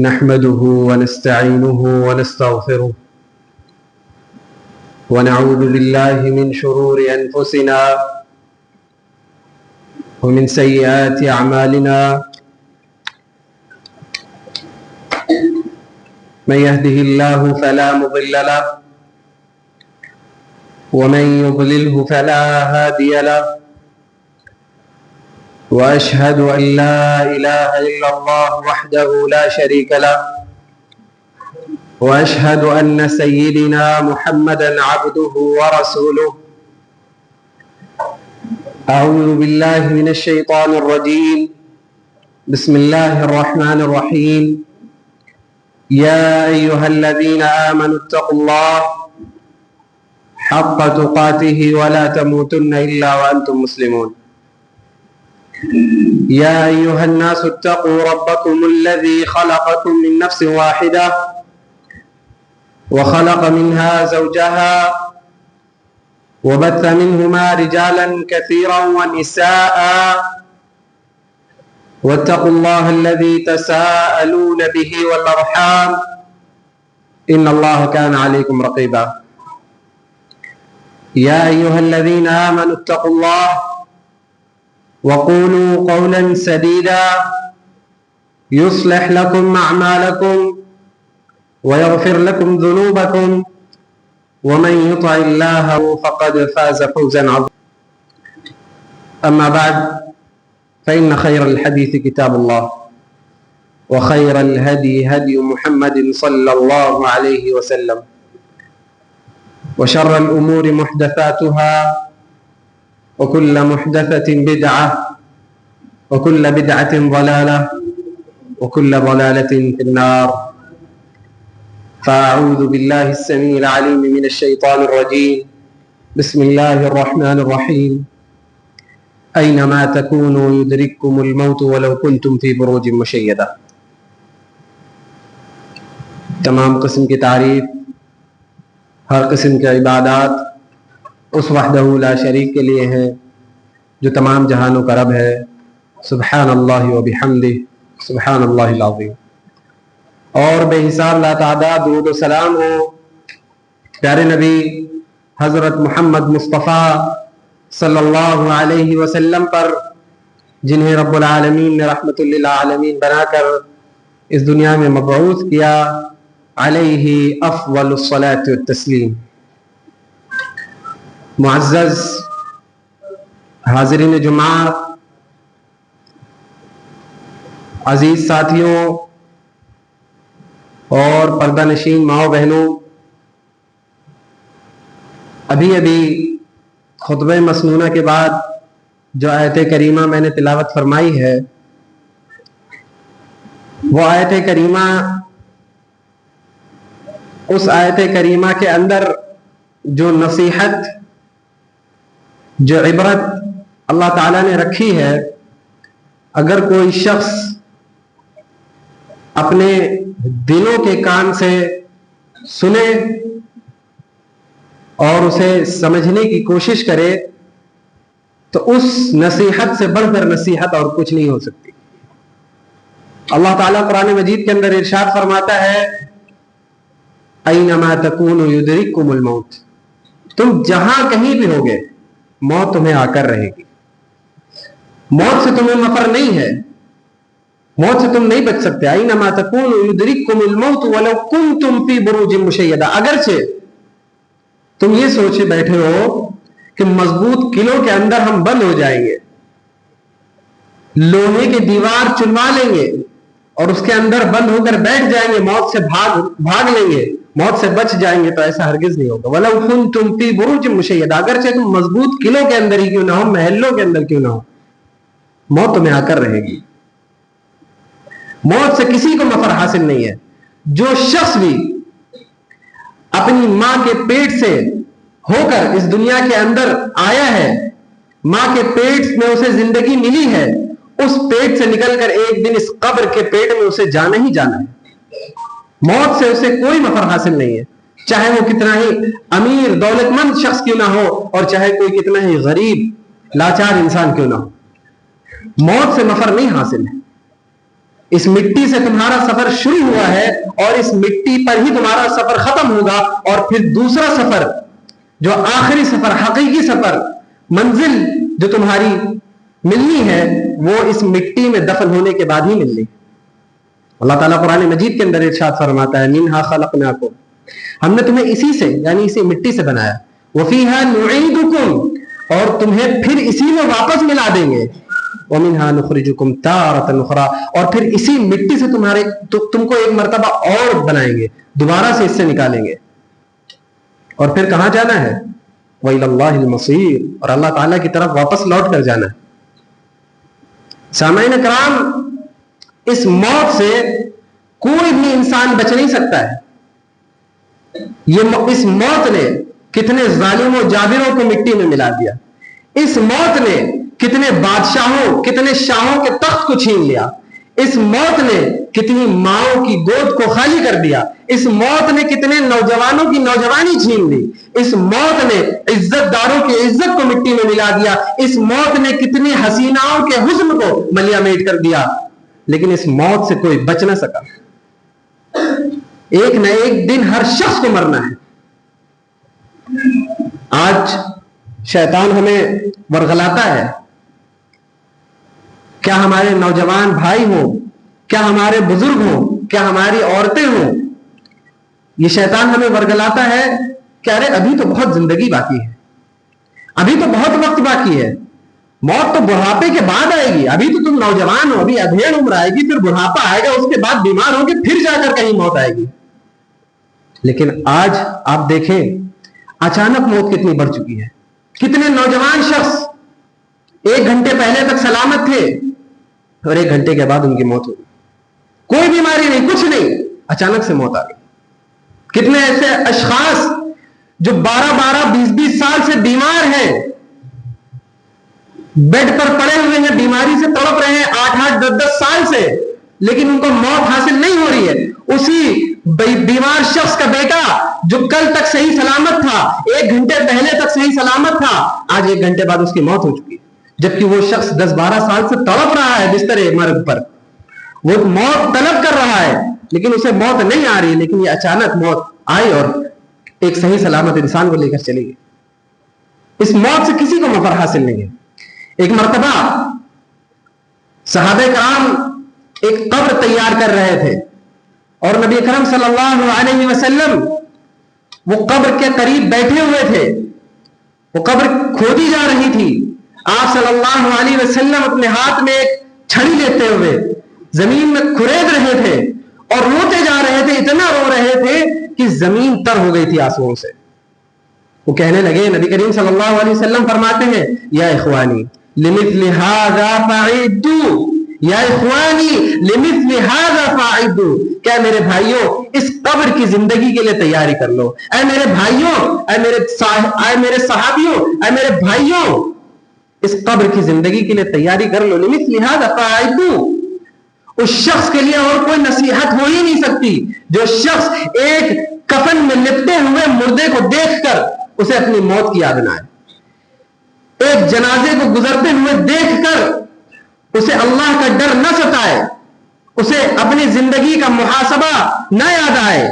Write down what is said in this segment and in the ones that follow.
نحمده ونستعينه ونستغفره ونعوذ بالله من شرور أنفسنا ومن سيئات أعمالنا من يهده الله فلا مضل له ومن يضلله فلا هادي له وأشهد أن لا إله إلا الله وحده لا شريك له وأشهد أن سيدنا محمدا عبده ورسوله أعوذ بالله من الشيطان الرجيم بسم الله الرحمن الرحيم يا أيها الذين آمنوا اتقوا الله حق تقاته ولا تموتن إلا وأنتم مسلمون يا أيها الناس اتقوا ربكم الذي خلقكم من نفس واحدة وخلق منها زوجها وبث منهما رجالا كثيرا ونساء واتقوا الله الذي تساءلون به والأرحام إن الله كان عليكم رقيبا يا أيها الذين آمنوا اتقوا الله وقولوا قولا سديدا يصلح لكم أعمالكم ويغفر لكم ذنوبكم ومن يطع الله فقد فاز فوزا عظيما أما بعد فإن خير الحديث كتاب الله وخير الهدي هدي محمد صلى الله عليه وسلم وشر الأمور محدثاتها وكل محدثة بدعة وكل بدعة ضلالة وكل ضلالة في النار فأعوذ بالله السميع العليم من الشيطان الرجيم بسم الله الرحمن الرحيم أينما تكونوا يدرككم الموت ولو كنتم في بروج مشيدة. تمام قسم کی تعریف، ہر قسم کی عبادات اس وحدہ لا شریک کے لیے ہیں جو تمام جہانوں کا رب ہے. سبحان اللہ و بحمدہ سبحان اللہ العظیم. اور بے حساب لا تعداد درود و سلام ہو پیارے نبی حضرت محمد مصطفیٰ صلی اللہ علیہ وسلم پر، جنہیں رب العالمین نے رحمت للعالمین بنا کر اس دنیا میں مبعوث کیا. علیہ افضل الصلاۃ والتسلیم. معزز حاضرین جمعہ، عزیز ساتھیوں اور پردہ نشین ماؤں بہنوں، ابھی خطبہ مسنونہ کے بعد جو آیت کریمہ میں نے تلاوت فرمائی ہے، وہ آیت کریمہ، اس آیت کریمہ کے اندر جو نصیحت، جو عبرت اللہ تعالیٰ نے رکھی ہے، اگر کوئی شخص اپنے دلوں کے کان سے سنے اور اسے سمجھنے کی کوشش کرے تو اس نصیحت سے بڑھ کر نصیحت اور کچھ نہیں ہو سکتی. اللہ تعالیٰ قرآن مجید کے اندر ارشاد فرماتا ہے اینما تکونوا یدرککم الموت. تم جہاں کہیں بھی ہوگے موت تمہیں آ کر رہے گی. موت سے تمہیں مفر نہیں ہے، موت سے تم نہیں بچ سکتے. اینما تکونوا یدرککم الموت ولو کنتم فی بروج مشیدہ. اگرچہ تم یہ سوچے بیٹھے ہو کہ مضبوط قلعوں کے اندر ہم بند ہو جائیں گے، لوہے کی دیوار چنوا لیں گے اور اس کے اندر بند ہو کر بیٹھ جائیں گے، موت سے بھاگ لیں گے، موت سے بچ جائیں گے، تو ایسا ہرگز نہیں ہوگا. وَلَوْ كُنْتُمْ فِي بُرُوجٍ مُشَيَّدَةٍ. اگرچہ تم مضبوط قلعوں کے اندر ہی کیوں نہ ہو، محلوں کے اندر کیوں نہ ہو، موت تمہیں آ کر رہے گی. موت سے کسی کو مفر حاصل نہیں ہے. جو شخص بھی اپنی ماں کے پیٹ سے ہو کر اس دنیا کے اندر آیا ہے، ماں کے پیٹ میں اسے زندگی ملی ہے، اس پیٹ سے نکل کر ایک دن اس قبر کے پیٹ میں اسے جانا ہی جانا ہے. موت سے اسے کوئی مفر حاصل نہیں ہے، چاہے وہ کتنا ہی امیر دولت مند شخص کیوں نہ ہو اور چاہے کوئی کتنا ہی غریب لاچار انسان کیوں نہ ہو. موت سے مفر نہیں حاصل ہے. اس مٹی سے تمہارا سفر شروع ہوا ہے اور اس مٹی پر ہی تمہارا سفر ختم ہوگا، اور پھر دوسرا سفر جو آخری سفر، حقیقی سفر، منزل جو تمہاری ملنی ہے وہ اس مٹی میں دفن ہونے کے بعد ہی ملنی۔ اللہ تعالیٰ قرآن مجید کے اندر ارشاد فرماتا ہے منہا خلقناکم، ہم نے تمہیں اسی سے یعنی اسی مٹی سے بنایا، وفیہا نعیدکم، اور تمہیں پھر اسی میں واپس ملا دیں گے، ومنہا نخرجکم تارۃ اخری، اور پھر اسی مٹی سے تم کو ایک مرتبہ اور بنائیں گے، دوبارہ سے اس سے نکالیں گے، اور پھر کہاں جانا ہے؟ وَإِلَى اللَّهِ الْمَصِيرُ، اور اللہ تعالیٰ کی طرف واپس لوٹ کر جانا ہے۔ سامعین کرام، اس موت سے کوئی بھی انسان بچ نہیں سکتا ہے۔ اس موت نے کتنے ظالموں جابروں کو مٹی میں ملا دیا، اس موت نے کتنے بادشاہوں، کتنے شاہوں کے تخت کو چھین لیا، اس موت نے کتنی ماؤں کی گود کو خالی کر دیا، اس موت نے کتنے نوجوانوں کی نوجوانی چھین لی، اس موت نے عزت داروں کی عزت کو مٹی میں ملا دیا، اس موت نے کتنی حسیناؤں کے حسن کو ملیا میٹ کر دیا، لیکن اس موت سے کوئی بچ نہ سکا۔ ایک نہ ایک دن ہر شخص کو مرنا ہے۔ آج شیطان ہمیں ورغلاتا ہے، کیا ہمارے نوجوان بھائی ہوں، کیا ہمارے بزرگ ہوں، کیا ہماری عورتیں ہوں، یہ شیطان ہمیں ورغلاتا ہے کہ ارے ابھی تو بہت زندگی باقی ہے، ابھی تو بہت وقت باقی ہے، موت تو بڑھاپے کے بعد آئے گی، ابھی تو تم نوجوان ہو، ابھی ادھیڑ عمر آئے گی، پھر بڑھاپا آئے گا، اس کے بعد بیمار ہو گے، پھر جا کر کہیں موت آئے گی۔ لیکن آج آپ دیکھیں اچانک موت کتنی بڑھ چکی ہے۔ کتنے نوجوان شخص 1 گھنٹے پہلے تک سلامت تھے اور 1 گھنٹے کے بعد ان کی موت ہو گئی، کوئی بیماری نہیں، کچھ نہیں، اچانک سے موت آ گئی۔ کتنے ایسے اشخاص جو 12-12 20-20 سال سے بیمار ہیں، بیڈ پر پڑے ہوئے ہیں، بیماری سے تڑپ رہے ہیں 8-8 10-10 سال سے، لیکن ان کو موت حاصل نہیں ہو رہی ہے۔ اسی بیمار شخص کا بیٹا جو کل تک صحیح سلامت تھا، 1 گھنٹے پہلے تک صحیح سلامت تھا، آج 1 گھنٹے بعد اس کی موت ہو چکی ہے، جبکہ وہ شخص 10-12 سال سے تڑپ رہا ہے بستر مرگ پر، وہ موت طلب کر رہا ہے لیکن اسے موت نہیں آ رہی، لیکن یہ اچانک موت آئی اور ایک صحیح سلامت انسان کو لے کر چلی گئی۔ اس موت سے کسی کو مفر حاصل نہیں ہے۔ ایک مرتبہ صحابہ کرام ایک قبر تیار کر رہے تھے اور نبی اکرم صلی اللہ علیہ وسلم وہ قبر کے قریب بیٹھے ہوئے تھے، وہ قبر کھودی جا رہی تھی، آپ صلی اللہ علیہ وسلم اپنے ہاتھ میں ایک چھڑی لیتے ہوئے زمین میں کھرید رہے تھے اور روتے جا رہے تھے، اتنا رو رہے تھے کہ زمین تر ہو گئی تھی آنسوؤں سے۔ وہ کہنے لگے، نبی کریم صلی اللہ علیہ وسلم فرماتے ہیں یا اخوانی لمثل هذا فاعدوا، یا اخوانی لمثل هذا فاعدوا، کہ میرے بھائیوں اس قبر کی زندگی کے لیے تیاری کر لو، اے میرے بھائیوں، اے میرے صحابیوں، اے میرے بھائیوں، اس قبر کی زندگی کے لیے تیاری کر لو۔ لمثل هذا فاعدوا، اس شخص کے لیے اور کوئی نصیحت ہو ہی نہیں سکتی جو شخص ایک کفن میں لپٹے ہوئے مردے کو دیکھ کر اسے اپنی موت کی یاد نہ آئے، ایک جنازے کو گزرتے ہوئے دیکھ کر اسے اللہ کا ڈر نہ ستائے، اسے اپنی زندگی کا محاسبہ نہ یاد آئے،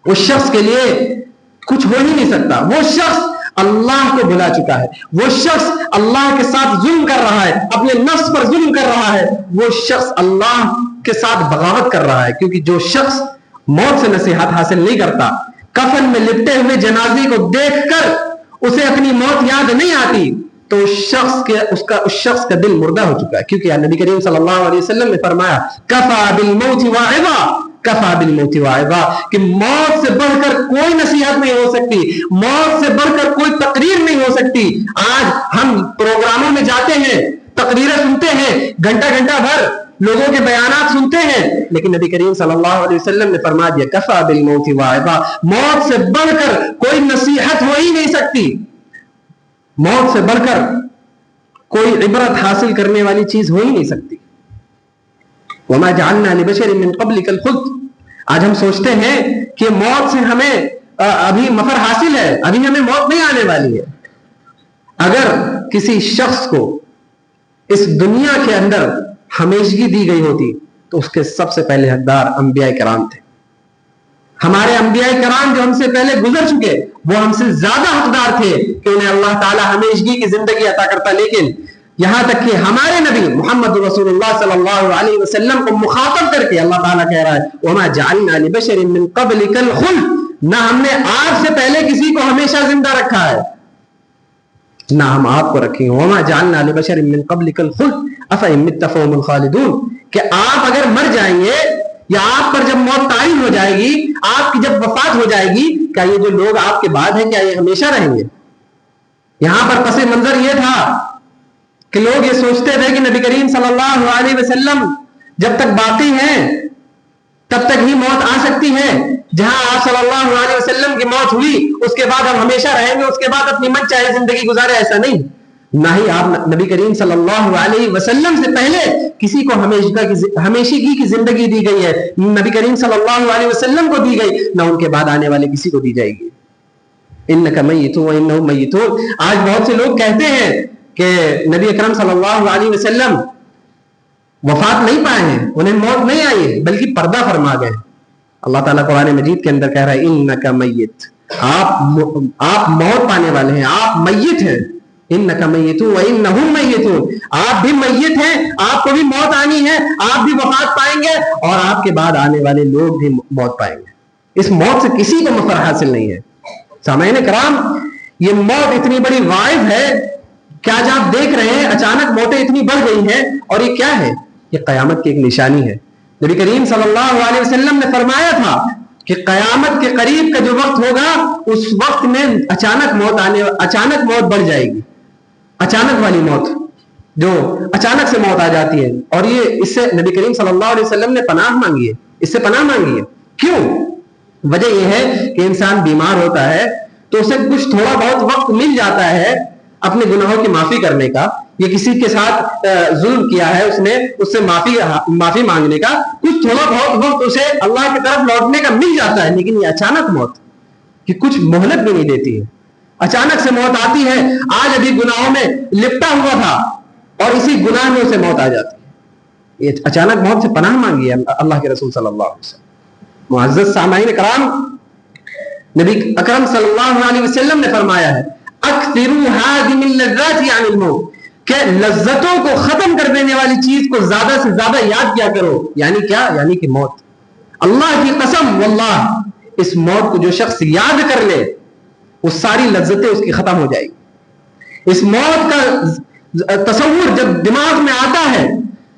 اس شخص کے لیے کچھ ہو ہی نہیں سکتا۔ وہ شخص اللہ کو بھلا چکا ہے، وہ شخص اللہ کے ساتھ ظلم کر رہا ہے، اپنے نفس پر ظلم کر رہا ہے، وہ شخص اللہ کے ساتھ بغاوت کر رہا ہے، کیونکہ جو شخص موت سے نصیحت حاصل نہیں کرتا، کفن میں لپٹے ہوئے جنازے کو دیکھ کر اسے اپنی موت یاد نہیں آتی، تو اس شخص کا دل مردہ ہو چکا ہے، کیونکہ نبی کریم صلی اللہ علیہ وسلم نے فرمایا کفا بالموت واعظا، کفا بالموت واعظا، کہ موت سے بڑھ کر کوئی نصیحت نہیں ہو سکتی، موت سے بڑھ کر کوئی تقریر نہیں ہو سکتی۔ آج ہم پروگراموں میں جاتے ہیں، تقریریں سنتے ہیں، گھنٹہ گھنٹہ بھر لوگوں کے بیانات سنتے ہیں، لیکن نبی کریم صلی اللہ علیہ وسلم نے فرما دیا کفا بالموت واعظا، موت سے بڑھ کر کوئی نصیحت ہو ہی نہیں سکتی، موت سے بڑھ کر کوئی عبرت حاصل کرنے والی چیز ہو ہی نہیں سکتی۔ وما جعلنا لبشر من قبلك الخلد، آج ہم سوچتے ہیں کہ موت سے ہمیں ابھی مفر حاصل ہے، ابھی ہمیں موت نہیں آنے والی ہے۔ اگر کسی شخص کو اس دنیا کے اندر ہمیشگی دی گئی ہوتی، تو اس کے سب سے پہلے حقدار انبیاء کرام تھے. ہمارے انبیاء کرام جو ہم سے پہلے گزر چکے وہ ہم سے زیادہ حقدار تھے کہ انہیں اللہ تعالیٰ ہمیشگی کی زندگی عطا کرتا. لیکن یہاں تک کہ ہمارے نبی محمد رسول اللہ صلی اللہ علیہ وسلم کو مخاطب کر کے اللہ تعالیٰ کہہ رہا ہے وَمَا جَعَلْنَا لِبَشَرٍ مِّن قَبْلِكَ الْخُلْدَ، نہ ہم نے آپ سے پہلے کسی کو ہمیشہ زندہ رکھا ہے نہ ہم آپ کو رکھیں گے. وَمَا جَعَلْنَا لِبَشَرٍ مِّن قَبْلِكَ الْخُلْدَ أَفَإِن مِّتَّ فَهُمُ الْخَالِدُونَ، کہ آپ اگر مر جائیں گے یا آپ پر جب موت تعین ہو جائے گی، آپ کی جب وفات ہو جائے گی، کیا یہ جو لوگ آپ کے بعد ہیں کیا یہ ہمیشہ رہیں گے؟ یہاں پر پس منظر یہ تھا کہ لوگ یہ سوچتے تھے کہ نبی کریم صلی اللہ علیہ وسلم جب تک باقی ہیں تب تک ہی موت آ سکتی ہے. جہاں آپ صلی اللہ علیہ وسلم کی موت ہوئی اس کے بعد ہم ہمیشہ رہیں گے، اس کے بعد اپنی من چاہے زندگی گزارے، ایسا نہیں. نہ ہی آپ نبی کریم صلی اللہ علیہ وسلم سے پہلے کسی کو ہمیشگی کی زندگی دی گئی ہے، نبی کریم صلی اللہ علیہ وسلم کو دی گئی، نہ ان کے بعد آنے والے کسی کو دی جائے گی. انک میت وانہم میتون. آج بہت سے لوگ کہتے ہیں کہ نبی اکرم صلی اللہ علیہ وسلم وفات نہیں پائے ہیں، انہیں موت نہیں آئی ہے بلکہ پردہ فرما گئے. اللہ تعالیٰ قرآن مجید کے اندر کہہ رہا ہے انک میت، آپ موت پانے والے ہیں، آپ میت ہیں. انک میت وانہم میتون، آپ بھی میت ہیں، آپ کو بھی موت آنی ہے، آپ بھی وفات پائیں گے اور آپ کے بعد آنے والے لوگ بھی موت پائیں گے. اس موت سے کسی کو مفر حاصل نہیں ہے. سامعین کرام، یہ موت اتنی بڑی واعظ ہے کہ آج آپ دیکھ رہے ہیں اچانک موتیں اتنی بڑھ گئی ہیں. اور یہ کیا ہے؟ یہ قیامت کی ایک نشانی ہے. نبی کریم صلی اللہ علیہ وسلم نے فرمایا تھا کہ قیامت کے قریب کا جو وقت ہوگا اس وقت میں اچانک موت بڑھ جائے گی. اچانک والی موت، جو اچانک سے موت آ جاتی ہے. اور یہ اس سے نبی کریم صلی اللہ علیہ وسلم نے پناہ مانگی ہے، اس سے پناہ مانگی ہے. کیوں؟ وجہ یہ ہے کہ انسان بیمار ہوتا ہے تو اسے کچھ تھوڑا بہت وقت مل جاتا ہے اپنے گناہوں کی معافی کرنے کا، یا کسی کے ساتھ ظلم کیا ہے اس نے، اس سے معافی مانگنے کا کچھ تھوڑا بہت وقت اسے اللہ کی طرف لوٹنے کا مل جاتا ہے. لیکن یہ اچانک موت کہ کچھ مہلت بھی نہیں دیتی ہے، اچانک سے موت آتی ہے. آج ابھی گناہوں میں لپٹا ہوا تھا اور اسی گناہ میں اسے موت آ جاتی ہے. یہ اچانک موت سے پناہ مانگی ہے اللہ کے رسول صلی اللہ علیہ وسلم. معزز سامعین کرام، نبی اکرم صلی اللہ علیہ وسلم نے فرمایا ہے اکثروا هذه اللذات عن الموت، کہ لذتوں کو ختم کر دینے والی چیز کو زیادہ سے زیادہ یاد کیا کرو. یعنی کیا؟ یعنی کہ موت. اللہ کی قسم واللہ، اس موت کو جو شخص یاد کر لے وہ ساری لذتیں اس کی ختم ہو جائے گی. اس موت کا تصور جب دماغ میں آتا ہے،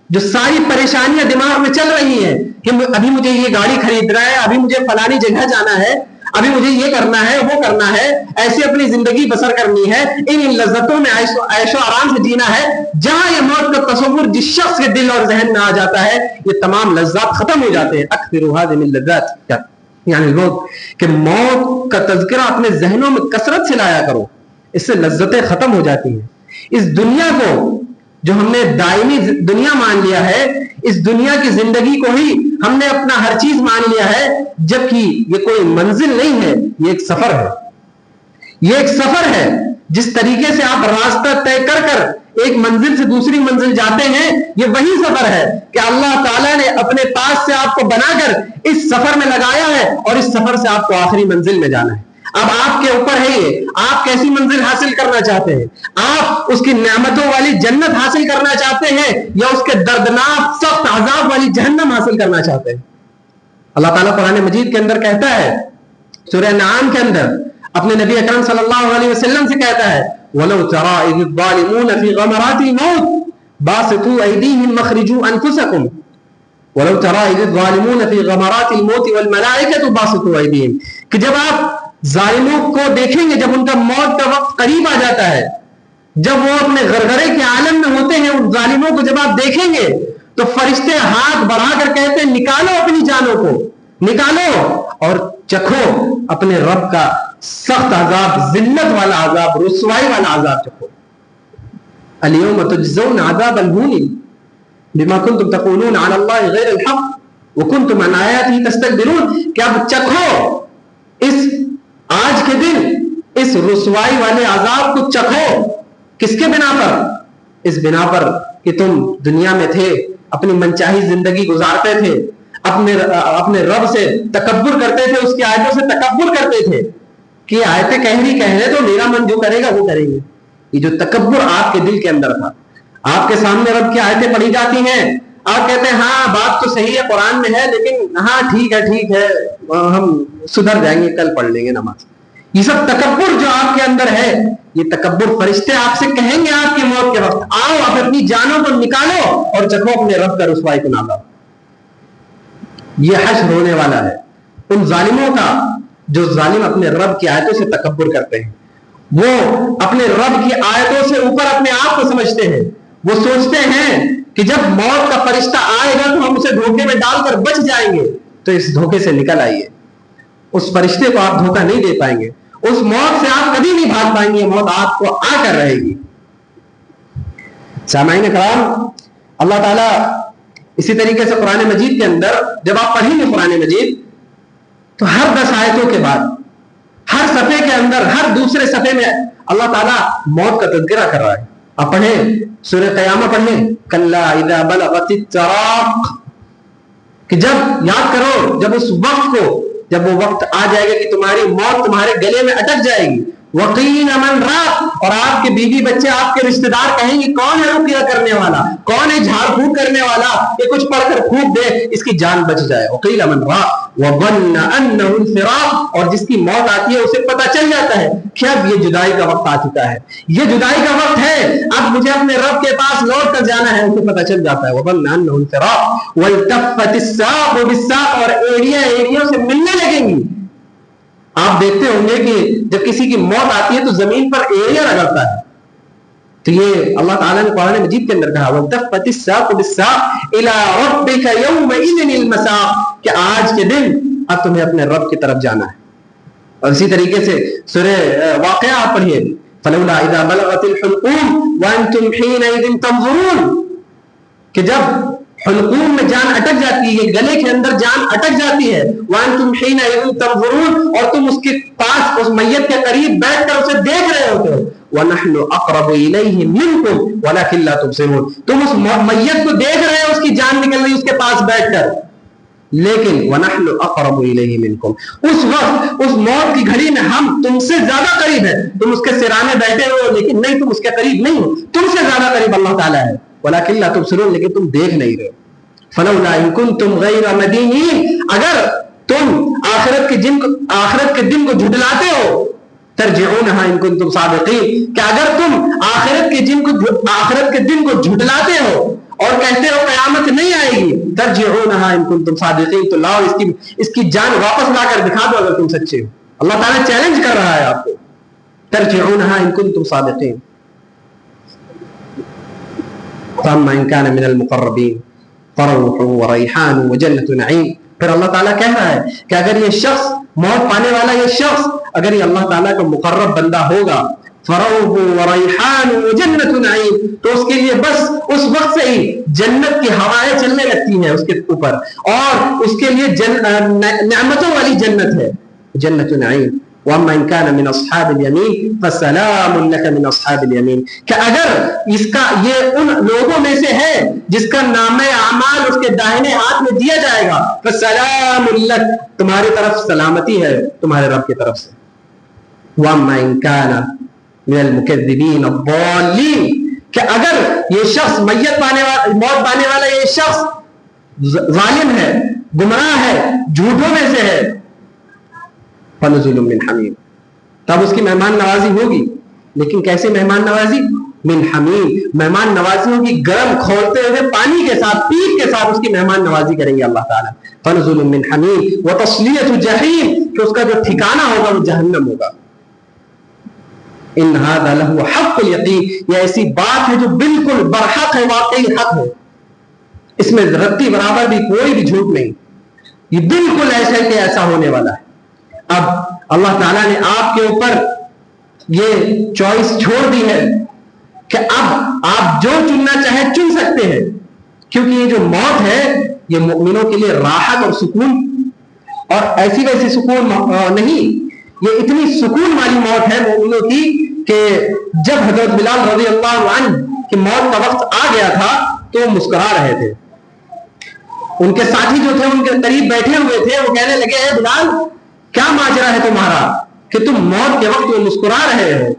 جو ساری پریشانیاں دماغ میں چل رہی ہیں کہ ابھی مجھے یہ گاڑی خرید رہا ہے، ابھی مجھے فلانی جگہ جانا ہے، ابھی مجھے یہ کرنا ہے، وہ کرنا ہے، ایسے اپنی زندگی بسر کرنی ہے، ان لذتوں میں عیش و آرام سے جینا ہے. جہاں یہ موت کا تصور جس شخص کے دل اور ذہن میں آ جاتا ہے یہ تمام لذات ختم ہو جاتے ہیں. اکثروا هذه اللذات، یعنی لوگ کہ موت کا تذکرہ اپنے ذہنوں میں کثرت سے لایا کرو، اس سے لذتیں ختم ہو جاتی ہیں. اس دنیا کو جو ہم نے دائمی دنیا مان لیا ہے، اس دنیا کی زندگی کو ہی ہم نے اپنا ہر چیز مان لیا ہے، جبکہ یہ کوئی منزل نہیں ہے، یہ ایک سفر ہے. یہ ایک سفر ہے. جس طریقے سے آپ راستہ طے کر کر ایک منزل سے دوسری منزل جاتے ہیں، یہ وہی سفر ہے کہ اللہ تعالیٰ نے اپنے پاس سے آپ کو بنا کر اس سفر میں لگایا ہے اور اس سفر سے آپ کو آخری منزل میں جانا ہے. اب آپ کے اوپر ہے یہ، آپ کیسی منزل حاصل کرنا چاہتے ہیں؟ آپ اس کی نعمتوں والی جنت حاصل کرنا چاہتے ہیں یا اس کے دردناک سخت عذاب والی جہنم حاصل کرنا چاہتے ہیں؟ اللہ تعالیٰ قرآن مجید کے اندر کہتا ہے، سورہ انعام کے اندر اپنے نبی اکرم صلی اللہ علیہ وسلم سے کہتا ہے وَلَوْ تَرَىٰ إِذِ الظَّالِمُونَ فِي غَمَرَاتِ الْمَوْتِ بَاسِطُوا أَيْدِيهِمْ أَخْرِجُوا أَنفُسَكُمْ وَلَوْ تَرَىٰ إِذِ الظَّالِمُونَ فِي غَمَرَاتِ الْمَوْتِ وَالْمَلَائِكَةُ بَاسِطُوا أَيْدِيهِمْ، کہ جب آپ ظالموں کو دیکھیں گے، جب ان کا موت کا وقت قریب آ جاتا ہے، جب وہ اپنے غرغرے کے عالم میں ہوتے ہیں، ان ظالموں کو جب آپ دیکھیں گے تو فرشتے ہاتھ بڑھا کر کہتے ہیں نکالو اپنی جانوں کو، نکالو اور چکھو اپنے رب کا سخت عذاب، ذلت والا عذاب، رسوائی والا عذاب چکھو. اليوم تجزون عذاب الهون بما كنتم تقولون على الله غير الحق وكنتم عن آياته تستكبرون، کہ اب چکھو اس آج کے دن اس رسوائی والے عذاب کو چکھو. کس کے بنا پر؟ اس بنا پر کہ تم دنیا میں تھے اپنی منچاہی زندگی گزارتے تھے، اپنے رب سے تکبر کرتے تھے، اس کی آیتوں سے تکبر کرتے تھے کہ آیتیں کہہ رہے تو میرا من جو کرے گا وہ کریں گے. یہ جو تکبر آپ کے دل کے اندر تھا. آپ کے سامنے رب کی آیتیں پڑھی جاتی ہیں، آپ کہتے ہیں ہاں بات تو صحیح ہے قرآن میں ہے، لیکن ہاں ٹھیک ہے ہم سدھر جائیں گے، کل پڑھ لیں گے نماز. یہ سب تکبر جو آپ کے اندر ہے، یہ تکبر فرشتے آپ سے کہیں گے آپ کی موت کے وقت آؤ آپ اپنی جانوں کو نکالو اور چکھو اپنے رب کا رسوائی کو نہ لاؤ. یہ حشر ہونے والا ہے ان ظالموں کا جو ظالم اپنے رب کی آیتوں سے تکبر کرتے ہیں. وہ اپنے رب کی آیتوں سے اوپر اپنے آپ کو سمجھتے ہیں. وہ سوچتے ہیں کہ جب موت کا فرشتہ آئے گا تو ہم اسے دھوکے میں ڈال کر بچ جائیں گے. تو اس دھوکے سے نکل آئیے. اس فرشتے کو آپ دھوکہ نہیں دے پائیں گے، اس موت سے آپ کبھی نہیں بھاگ پائیں گے، موت آپ کو آ کر رہے گی. سامعین کرام، اللہ تعالیٰ اسی طریقے سے قرآن مجید کے اندر جب آپ پڑھیں گے قرآن مجید تو ہر 10 آیتوں کے بعد ہر صفحے کے اندر ہر دوسرے صفحے میں اللہ تعالیٰ موت کا تذکرہ کر رہا ہے. آپ پڑھیں سورہ قیامہ پڑھیں، کلا اذا بلغت التراق، کہ جب یاد کرو جب اس وقت کو، جب وہ وقت آ جائے گا کہ تمہاری موت تمہارے گلے میں اٹک جائے گی. وقیل من راق، اور آپ کے بیوی بچے آپ کے رشتہ دار کہیں گے کون ہے رقیہ کرنے والا، کون ہے جھاڑ پھونک کرنے والا کہ کچھ پڑھ کر پھونک دے اس کی جان بچ جائے. وقیل من راق وظن انه الفراق، اور جس کی موت آتی ہے اسے پتہ چل جاتا ہے کہ اب یہ جدائی کا وقت آ چکا ہے، یہ جدائی کا وقت ہے، اب مجھے اپنے رب کے پاس لوٹ کر جانا ہے. اسے پتہ چل جاتا ہے وظن انه الفراق والتفت الساق بالساق، اور ایڑیاں ایڑیوں سے ملنے لگیں گی. آپ دیکھتے ہوں گے کہ جب کسی کی موت آتی ہے تو زمین پر ایڑیاں رگڑتا ہے. تو یہ اللہ تعالیٰ نے قرآن مجید کے اندر کہا وَالْتَفَّتِ السَّاقُ بِالسَّاقِ إِلَىٰ رَبِّكَ يَوْمَئِذٍ الْمَسَاقُ، کہ آج کے دن اب تمہیں اپنے رب کی طرف جانا ہے. اور اسی طریقے سے سورہ واقعہ آپ پڑھیے فَلَوْلَا إِذَا بَلَغَتِ الْحُلْقُومَ وَأَنْتُمْ حِينَئِذٍ تَنظُرُونَ، کہ جب حلقوم میں جان اٹک جاتی ہے، گلے کے اندر جان اٹک جاتی ہے، وَأَنْتُمْ حِينَئِذٍ تَنظُرُونَ، اور تم اس کے پاس اس میت کے قریب بیٹھ کر اسے دیکھ رہے ہوتے ہو. وَنَحْنُ أَقْرَبُ إِلَيْهِ مِنْكُمْ وَلَكِنْ لَا تُبْصِرُونَ، تم اس میت کو دیکھ رہے ہو، اس کی جان نکل رہی اس کے پاس بیٹھ کر، لیکن وَنَحْنُ أَقْرَبُ إِلَيْهِ مِنْكُمْ، اس وقت اس موت کی گھڑی میں ہم تم سے زیادہ قریب ہیں. تم اس کے سرانے بیٹھے ہو لیکن نہیں، تم اس کے قریب نہیں ہو، تم سے زیادہ قریب اللہ تعالیٰ ہے. وَلَكِنْ لَا تُبْصِرُونَ، لیکن تم دیکھ نہیں رہے. فَلَوْلَا إِن كُنتُمْ غَيْرَ مَدِينِينَ، اگر تم آخرت کے دن کو جھٹلاتے ہو، ترجعونها إن كنتم صادقين، کہ اگر تم آخرت کے دن کو جھٹلاتے ہو اور کہتے ہو قیامت نہیں آئے گی، ترجعونها إن كنتم صادقين، تو لاؤ اس کی جان واپس لا کر دکھا دو اگر تم سچے ہو. اللہ تعالیٰ چیلنج کر رہا ہے آپ کو، ترجعونها إن كنتم صادقين. فَأَمَّا إِن كَانَ مِنَ الْمُقَرَّبِينَ فَرَوْحٌ وَرَيْحَانٌ وَجَنَّةُ نَعِيمٍ. پھر اللہ تعالیٰ کہہ رہا ہے کہ اگر یہ شخص موت پانے والا یہ شخص اگر یہ اللہ تعالیٰ کا مقرب بندہ ہوگا، فَرَوْحٌ وَرَيْحَانٌ وَجَنَّةُ نَعِيمٍ، تو اس کے لیے بس اس وقت سے ہی جنت کی ہوائیں چلنے لگتی ہیں اس کے اوپر، اور اس کے لیے نعمتوں والی جنت ہے، جنت نعیم. وَأَمَّا إِن كَانَ مِنْ أَصْحَابِ الْيَمِينِ فَسَلَامٌ لَكَ مِنْ أَصْحَابِ الْيَمِينِ، کہ اگر اس کا یہ ان لوگوں میں سے ہے جس کا نامہ اعمال اس کے داہنے ہاتھ میں دیا جائے گا، فَسَلَامٌ لَكَ، تمہاری طرف سلامتی ہے تمہارے رب کی طرف سے. وَأَمَّا إِن كَانَ مِنَ الْمُكَذِّبِينَ الضَّالِّينَ، کہ اگر یہ شخص موت پانے والا یہ شخص ظالم ہے، گمراہ ہے، جھوٹوں میں سے ہے، فَنُزُلٌ مِّنْ حَمِيمٍ، تب اس کی مہمان نوازی ہوگی. لیکن کیسے مہمان نوازی؟ من حمیم، مہمان نوازی ہوگی گرم کھولتے ہوئے پانی کے ساتھ، پیپ کے ساتھ اس کی مہمان نوازی کریں گے اللہ تعالیٰ. فَنُزُلٌ مِّنْ حَمِيمٍ وَتَصْلِيَةُ جَحِيمٍ، کہ اس کا جو ٹھکانہ ہوگا وہ جہنم ہوگا. إِنَّ هَذَا لَهُوَ حَقُّ الْيَقِينِ، یہ ایسی بات ہے جو بالکل برحق ہے، واقعی حق ہے، اس میں رتی برابر بھی کوئی بھی جھوٹ نہیں، یہ بالکل ایسا ہے کہ ایسا ہونے والا ہے. اب اللہ تعالیٰ نے آپ کے اوپر یہ چوائس چھوڑ دی ہے کہ اب آپ جو چننا چاہے چن سکتے ہیں، کیونکہ یہ جو موت ہے یہ مومنوں کے لیے راحت اور سکون، اور ایسی ویسی سکون نہیں، یہ اتنی سکون والی موت ہے مومنوں کی کہ جب حضرت بلال رضی اللہ عنہ کی موت کا وقت آ گیا تھا تو وہ مسکرا رہے تھے. ان کے ساتھی جو تھے ان کے قریب بیٹھے ہوئے تھے، وہ کہنے لگے اے بلال کیا ماجرا ہے تمہارا کہ تم موت کے وقت میں مسکرا رہے ہو؟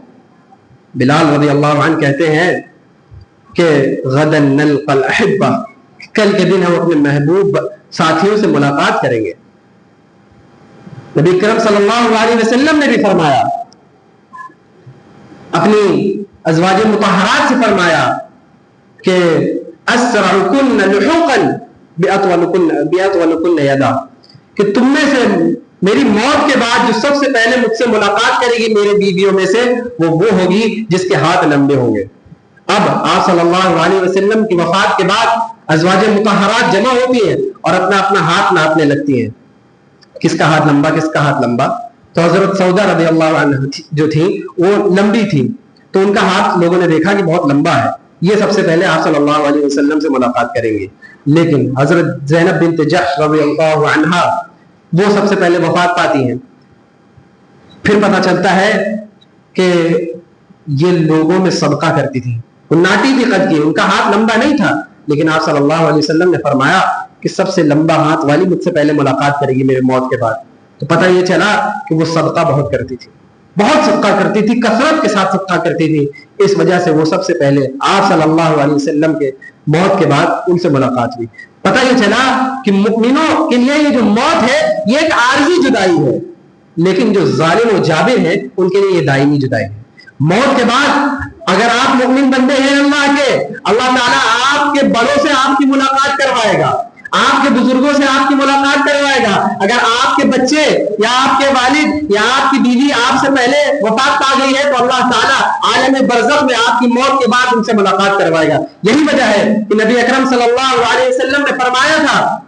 بلال رضی اللہ عنہ کہتے ہیں کہ غدا نلقى الاحبہ، کل کے دن ہم اپنے محبوب ساتھیوں سے ملاقات کریں گے۔ نبی کرم صلی اللہ علیہ وسلم نے بھی فرمایا، اپنی ازواج مطہرات سے فرمایا کہ اسرعکن لحوقا باطولکن یدا، کہ تم میں سے میری موت کے بعد جو سب سے پہلے مجھ سے ملاقات کرے گی میرے بیویوں میں سے وہ ہوگی جس کے ہاتھ لمبے ہوں گے۔ اب آپ صلی اللہ علیہ وسلم کی وفات کے بعد ازواج مطہرات جمع ہوتی ہیں اور اپنا اپنا ہاتھ ناپنے لگتی ہیں، کس کا ہاتھ لمبا کس کا ہاتھ لمبا۔ تو حضرت سودا رضی اللہ عنہ جو تھی وہ لمبی تھی، تو ان کا ہاتھ لوگوں نے دیکھا کہ بہت لمبا ہے، یہ سب سے پہلے آپ صلی اللہ علیہ وسلم سے ملاقات کریں گے۔ لیکن حضرت زینب بنت جحش رضی اللہ عنہا وہ سب سے پہلے وفات پاتی ہیں۔ پھر پتہ چلتا ہے کہ یہ لوگوں میں صدقہ کرتی تھی، وہ ناٹی تھی قد کی، ان کا ہاتھ لمبا نہیں تھا، لیکن آپ صلی اللہ علیہ وسلم نے فرمایا کہ سب سے لمبا ہاتھ والی مجھ سے پہلے ملاقات کرے گی میرے موت کے بعد۔ تو پتہ یہ چلا کہ وہ صدقہ بہت کرتی تھی، بہت صدقہ کرتی تھی، کثرت کے ساتھ صدقہ کرتی تھی، اس وجہ سے وہ سب سے پہلے آپ صلی اللہ علیہ وسلم کے موت کے بعد ان سے ملاقات ہوئی۔ پتہ یہ چلا کہ مؤمنوں کے لیے یہ جو موت ہے یہ ایک عارضی جدائی ہے، لیکن جو ظالم و جابر ہیں ان کے لیے یہ دائمی جدائی ہے۔ موت کے بعد اگر آپ مؤمن بندے ہیں اللہ کے، اللہ تعالیٰ آپ کے بڑوں سے آپ کی ملاقات کروائے گا، آپ کے بزرگوں سے آپ کی ملاقات کروائے گا۔ اگر آپ کے بچے یا آپ کے والد یا آپ کی بیوی آپ سے پہلے وفات پا گئی ہے تو اللہ تعالیٰ عالم برزخ میں آپ کی موت کے بعد ان سے ملاقات کروائے گا۔ یہی وجہ ہے کہ نبی اکرم صلی اللہ علیہ وسلم نے فرمایا تھا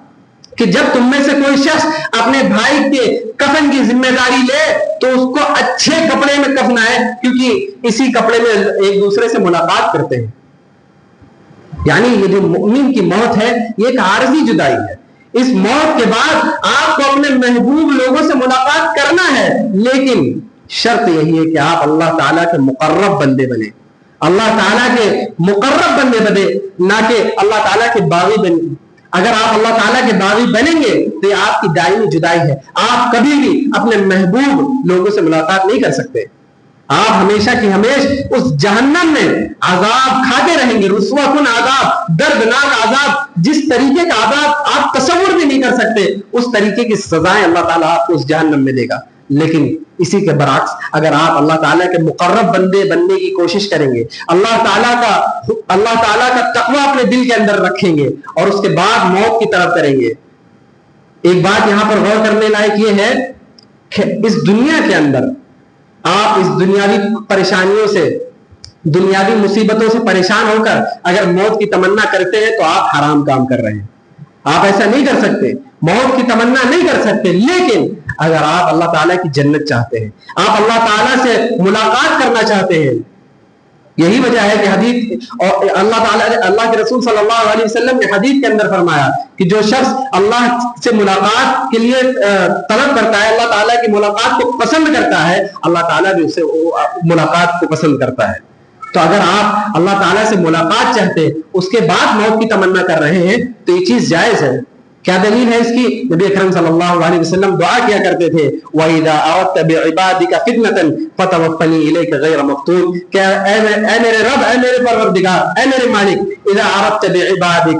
کہ جب تم میں سے کوئی شخص اپنے بھائی کے کفن کی ذمہ داری لے تو اس کو اچھے کپڑے میں کفنائے، کیونکہ اسی کپڑے میں ایک دوسرے سے ملاقات کرتے ہیں۔ یعنی یہ جو مؤمن کی موت ہے یہ ایک عارضی جدائی ہے۔ اس موت کے بعد آپ کو اپنے محبوب لوگوں سے ملاقات کرنا ہے، لیکن شرط یہی ہے کہ آپ اللہ تعالیٰ کے مقرب بندے بنے، اللہ تعالیٰ کے مقرب بندے بنے، نہ کہ اللہ تعالیٰ کے باغی بنے۔ اگر آپ اللہ تعالیٰ کے باغی بنیں گے تو یہ آپ کی دائمی جدائی ہے، آپ کبھی بھی اپنے محبوب لوگوں سے ملاقات نہیں کر سکتے، آپ ہمیشہ کی ہمیش اس جہنم میں عذاب کھاتے رہیں گے، رسوا کن عذاب، دردناک عذاب، جس طریقے کا عذاب آپ تصور بھی نہیں کر سکتے اس طریقے کی سزائیں اللہ تعالیٰ آپ کو اس جہنم میں دے گا۔ لیکن اسی کے برعکس اگر آپ اللہ تعالیٰ کے مقرب بندے بننے کی کوشش کریں گے، اللہ تعالیٰ کا تقوی اپنے دل کے اندر رکھیں گے اور اس کے بعد موت کی طرف کریں گے۔ ایک بات یہاں پر غور کرنے لائق یہ ہے کہ اس دنیا کے اندر آپ اس دنیاوی پریشانیوں سے، دنیاوی مصیبتوں سے پریشان ہو کر اگر موت کی تمنا کرتے ہیں تو آپ حرام کام کر رہے ہیں، آپ ایسا نہیں کر سکتے، موت کی تمنا نہیں کر سکتے۔ لیکن اگر آپ اللہ تعالیٰ کی جنت چاہتے ہیں، آپ اللہ تعالیٰ سے ملاقات کرنا چاہتے ہیں، یہی وجہ ہے کہ حدیث اور اللہ کے رسول صلی اللہ علیہ وسلم نے حدیث کے اندر فرمایا کہ جو شخص اللہ سے ملاقات کے لیے طلب کرتا ہے، اللہ تعالیٰ کی ملاقات کو پسند کرتا ہے، اللہ تعالیٰ بھی اسے ملاقات کو پسند کرتا ہے۔ تو اگر آپ اللہ تعالیٰ سے ملاقات چاہتے اس کے بعد موت کی تمنا کر رہے ہیں تو یہ چیز جائز ہے۔ کیا دلیل ہے اس کی؟ نبی اکرم صلی اللہ علیہ وسلم دعا کیا کرتے تھے، وَإِذَا أَرَدْتَ بِعِبَادِكَ فِتْنَةً فَتَوَفَّنِي إِلَيْكَ غَيْرَ مَفْتُونٍ، کہ اے میرے رب، اے میرے پروردگار، اے میرے مالک، اِذَا أَرَدْتَ بِعِبَادِكَ،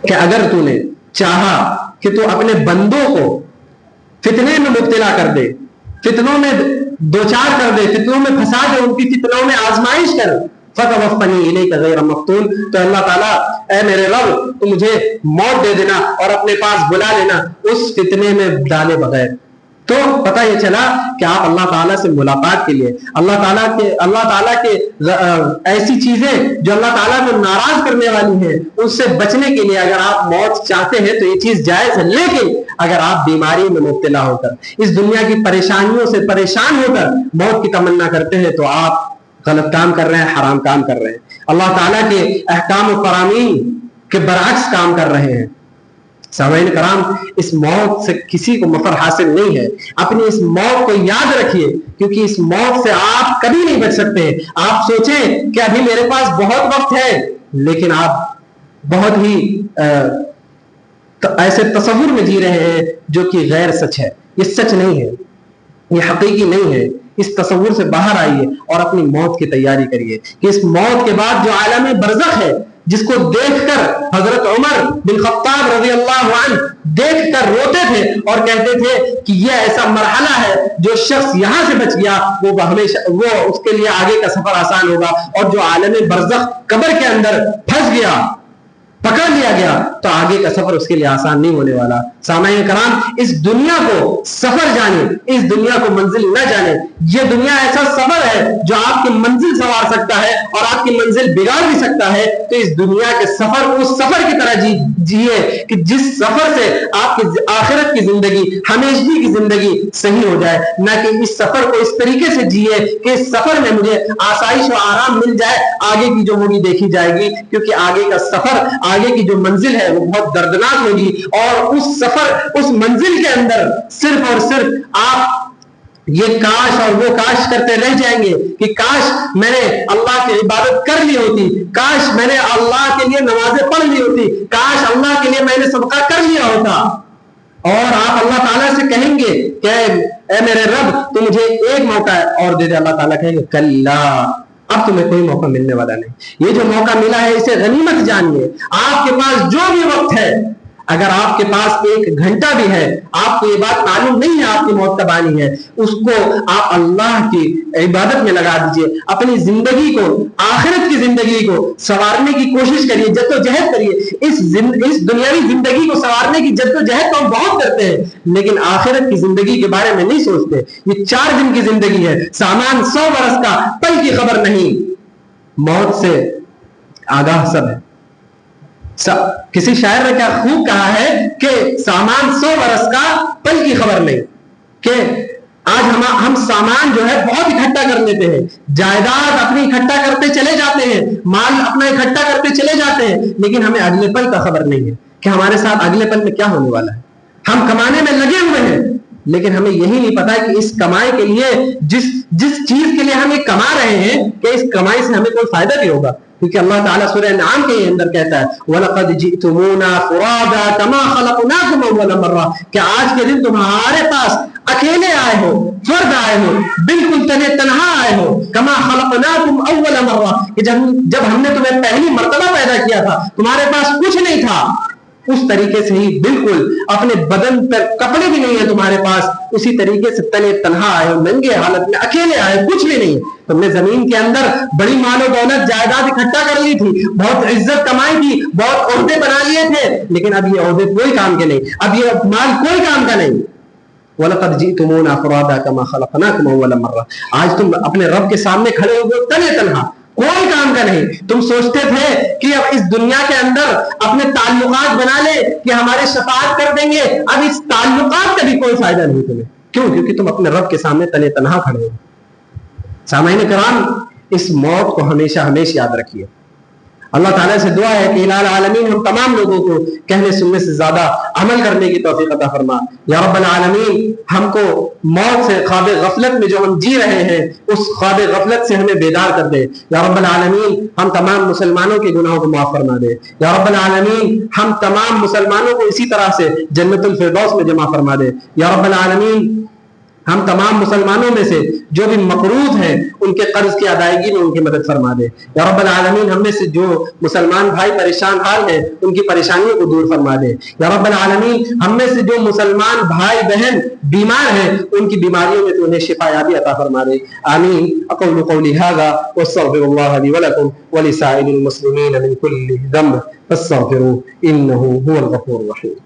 کہ اگر تو نے چاہا کہ تو اپنے بندوں کو فتنے میں مبتلا کر دے، فتنوں میں دوچار کر دے، فتنوں میں پھنسا دے، ان کی فتنوں میں آزمائش کر، فَتَوَفَّنِي إِلَيْكَ غَيْرَ مَفْتُونٍ، تو اللہ تعالیٰ اے میرے رب تو مجھے موت دے دینا اور اپنے پاس بلا لینا اس فتنے میں ڈالے بغیر۔ تو پتہ یہ چلا کہ آپ اللہ تعالیٰ سے ملاقات کے لیے، اللہ تعالیٰ کے ایسی چیزیں جو اللہ تعالیٰ کو ناراض کرنے والی ہیں اس سے بچنے کے لیے اگر آپ موت چاہتے ہیں تو یہ چیز جائز ہے۔ لیکن اگر آپ بیماری میں مبتلا ہو کر، اس دنیا کی پریشانیوں سے پریشان ہو کر موت کی تمنا کرتے ہیں تو آپ غلط کام کر رہے ہیں، حرام کام کر رہے ہیں، اللہ تعالیٰ کے احکام و فرامین کے برعکس کام کر رہے ہیں۔ سامعین کرام، اس موت سے کسی کو مفر حاصل نہیں ہے، اپنی اس موت کو یاد رکھیے، کیونکہ اس موت سے آپ کبھی نہیں بچ سکتے۔ آپ سوچیں کہ ابھی میرے پاس بہت وقت ہے، لیکن آپ بہت ہی ایسے تصور میں جی رہے ہیں جو کہ غیر سچ ہے. یہ سچ نہیں ہے, یہ حقیقی نہیں ہے. اس تصور سے باہر آئیے اور اپنی موت کی تیاری کریے کہ اس موت کے بعد جو عالم برزخ ہے, جس کو دیکھ کر حضرت عمر بن خطاب رضی اللہ عنہ دیکھ کر روتے تھے اور کہتے تھے کہ یہ ایسا مرحلہ ہے جو شخص یہاں سے بچ گیا وہ ہمیشہ وہ اس کے لیے آگے کا سفر آسان ہوگا, اور جو عالم برزخ قبر کے اندر پھنس گیا, پکڑ لیا گیا, تو آگے کا سفر اس کے لیے آسان نہیں ہونے والا. سامعین کرام, اس دنیا کو سفر جانے, اس دنیا کو منزل نہ جانے. یہ دنیا ایسا سفر ہے جو آپ کی منزل سنوار سکتا ہے اور آپ کی منزل بگاڑ بھی سکتا ہے. تو اس دنیا کے سفر کو اس سفر کی طرح جیے کہ جس سفر سے آپ کی آخرت کی زندگی, ہمیشگی کی زندگی صحیح ہو جائے, نہ کہ اس سفر کو اس طریقے سے جیے کہ اس سفر میں مجھے آسائش و آرام مل جائے, آگے کی جو ہوگی دیکھی جائے گی, کیونکہ آگے کا سفر, آگے کی جو منزل ہے وہ بہت دردناک ہوگی. اور اس سفر, اس منزل کے اندر صرف اور صرف آپ یہ کاش اور وہ کاش کرتے رہ جائیں گے کہ کاش میں نے اللہ کی عبادت کر لی ہوتی, کاش میں نے اللہ کے لیے نمازیں پڑھ لی ہوتی, کاش اللہ کے لیے میں نے صدقہ کر لیا ہوتا. اور آپ اللہ تعالیٰ سے کہیں گے کہ اے میرے رب تو مجھے ایک موقع اور دے دے. اللہ تعالیٰ کہیں گے کلا, اب تمہیں کوئی موقع ملنے والا نہیں. یہ جو موقع ملا ہے اسے غنیمت جانیے. آپ کے پاس جو بھی وقت ہے, اگر آپ کے پاس ایک گھنٹہ بھی ہے, آپ کو یہ بات معلوم نہیں ہے آپ کی موت کب آنی ہے, اس کو آپ اللہ کی عبادت میں لگا دیجئے. اپنی زندگی کو, آخرت کی زندگی کو سنوارنے کی کوشش کریے, جدوجہد کریے. اس دنیاوی زندگی کو سنوارنے کی جدوجہد تو ہم بہت کرتے ہیں, لیکن آخرت کی زندگی کے بارے میں نہیں سوچتے. یہ 4 دن کی زندگی ہے, سامان 100 برس کا, پل کی خبر نہیں. موت سے آگاہ سب ہے. کسی شاعر نے کیا خوب کہا ہے کہ سامان 100 برس کا, پل کی خبر نہیں. کہ آج ہم سامان جو ہے بہت اکٹھا کر لیتے ہیں, جائیداد اپنی اکٹھا کرتے چلے جاتے ہیں, مال اپنا اکٹھا کرتے چلے جاتے ہیں, لیکن ہمیں اگلے پل کا خبر نہیں ہے کہ ہمارے ساتھ اگلے پل میں کیا ہونے والا ہے. ہم کمانے میں لگے ہوئے ہیں, لیکن ہمیں یہی نہیں پتا کہ اس کمائی کے لیے, جس چیز کے لیے ہم یہ کما رہے ہیں, کہ اس کمائی سے ہمیں کوئی فائدہ بھی ہوگا. کیونکہ اللہ تعالیٰ سورہ انعام کے اندر کہتا ہے وَلَقَدْ جِئْتُمُونَا فُرَادَا كَمَا خَلَقْنَاكُمْ أَوَّلَ مَرَّةٍ, کہ آج کے دن تمہارے پاس اکیلے آئے ہو, فرد آئے ہو, بالکل تنہا آئے ہو. کما خلقناکم اول مرہ, کہ جب ہم نے تمہیں پہلی مرتبہ پیدا کیا تھا تمہارے پاس کچھ نہیں تھا, اس طریقے سے ہی بالکل اپنے بدن پر کپڑے بھی نہیں ہیں تمہارے پاس, اسی طریقے سے تنہا آئے ہو, ننگے حالت میں اکیلے آئے, کچھ بھی نہیں. تم نے زمین کے اندر بڑی مال و دولت جائیداد اکٹھا کر لی تھی, بہت عزت کمائی تھی, بہت عہدے بنا لیے تھے, لیکن اب یہ عہدے کوئی کام کے نہیں, اب یہ مال کوئی کام کا نہیں. وَلَقَدْ جِئْتُمُونَا فُرَادَا كَمَا خَلَقْنَاكُمْ أَوَّلَ مَرَّةٍ, آج تم اپنے رب کے سامنے کھڑے ہو گئے تنہا, کوئی کام کا نہیں. تم سوچتے تھے کہ اب اس دنیا کے اندر اپنے تعلقات بنا لے کہ ہمارے شفاعت کر دیں گے, اب اس تعلقات کا بھی کوئی فائدہ نہیں تمہیں. کیوں؟ کیونکہ تم اپنے رب کے سامنے تنہا کھڑے ہو. سامعین کرام, اس موت کو ہمیشہ یاد رکھیے. اللہ تعالیٰ سے دعا ہے کہ الہ العالمین ہم تمام لوگوں کو کہنے سننے سے زیادہ عمل کرنے کی توفیق عطا فرما. یا رب العالمین, ہم کو موت سے, خواب غفلت میں جو ہم جی رہے ہیں اس خواب غفلت سے ہمیں بیدار کر دے. یا رب العالمین, ہم تمام مسلمانوں کے گناہوں کو معاف فرما دے. یا رب العالمین, ہم تمام مسلمانوں کو اسی طرح سے جنت الفردوس میں جمع فرما دے. یا رب العالمین, ہم تمام مسلمانوں میں سے جو بھی مقروض ہیں ان کے قرض کی ادائیگی میں ان کی مدد فرما دے. یا رب العالمین, ہم میں سے جو مسلمان بھائی پریشان حال ہیں ان کی پریشانیوں کو دور فرما دے. یا رب العالمین, ہم میں سے جو مسلمان بھائی بہن بیمار ہیں ان کی بیماریوں میں تو انہیں شفا یابی عطا فرما دے. آمین. اقول قولی ھذا واستغفر الله لي ولكم ولسائر المسلمين من كل ذنب فاستغفروه انه هو الغفور الرحيم.